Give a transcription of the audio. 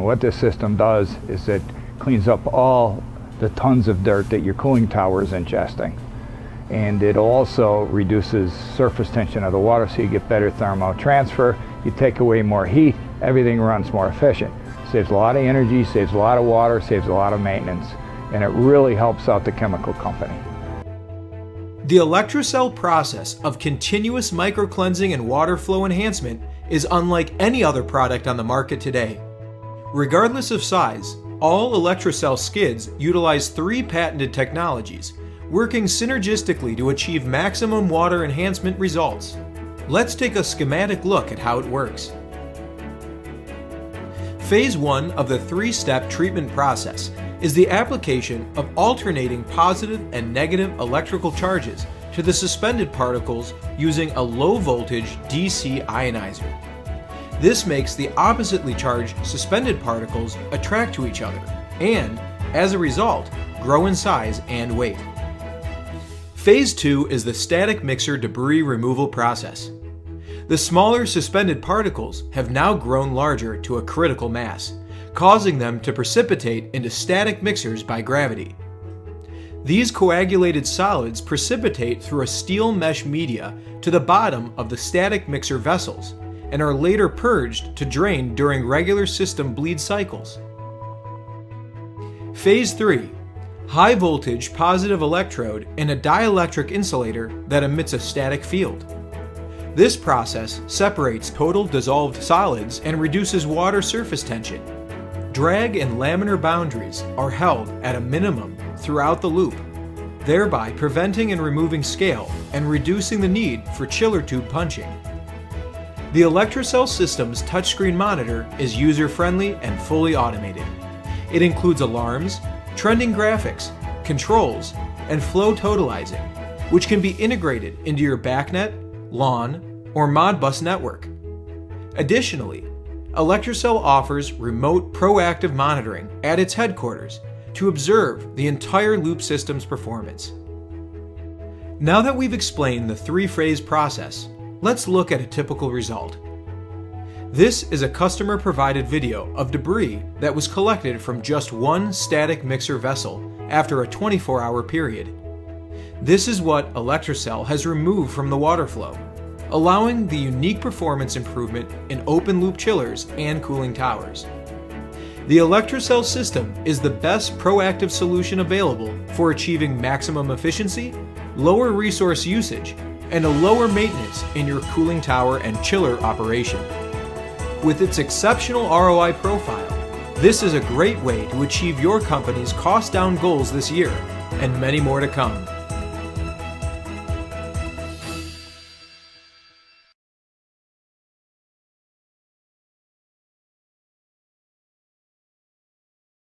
And what this system does is it cleans up all the tons of dirt that your cooling tower is ingesting. And it also reduces surface tension of the water, so you get better thermal transfer, you take away more heat, everything runs more efficient. Saves a lot of energy, saves a lot of water, saves a lot of maintenance, and it really helps out the chemical company. The ElectroCell process of continuous microcleansing and water flow enhancement is unlike any other product on the market today. Regardless of size, all ElectroCell skids utilize 3 patented technologies, working synergistically to achieve maximum water enhancement results. Let's take a schematic look at how it works. Phase 1 of the 3-step treatment process is the application of alternating positive and negative electrical charges to the suspended particles using a low-voltage DC ionizer. This makes the oppositely charged suspended particles attract to each other and, as a result, grow in size and weight. Phase 2 is the static mixer debris removal process. The smaller suspended particles have now grown larger to a critical mass, causing them to precipitate into static mixers by gravity. These coagulated solids precipitate through a steel mesh media to the bottom of the static mixer vessels and are later purged to drain during regular system bleed cycles. Phase 3. High voltage positive electrode in a dielectric insulator that emits a static field. This process separates total dissolved solids and reduces water surface tension. Drag and laminar boundaries are held at a minimum throughout the loop, thereby preventing and removing scale and reducing the need for chiller tube punching. The ElectroCell system's touchscreen monitor is user-friendly and fully automated. It includes alarms, trending graphics, controls, and flow totalizing, which can be integrated into your BACnet, LAN, or Modbus network. Additionally, ElectroCell offers remote proactive monitoring at its headquarters to observe the entire loop system's performance. Now that we've explained the 3-phase process, let's look at a typical result. This is a customer-provided video of debris that was collected from just one static mixer vessel after a 24-hour period. This is what ElectroCell has removed from the water flow, allowing the unique performance improvement in open-loop chillers and cooling towers. The ElectroCell system is the best proactive solution available for achieving maximum efficiency, lower resource usage, and a lower maintenance in your cooling tower and chiller operation. With its exceptional ROI profile, this is a great way to achieve your company's cost down goals this year, and many more to come.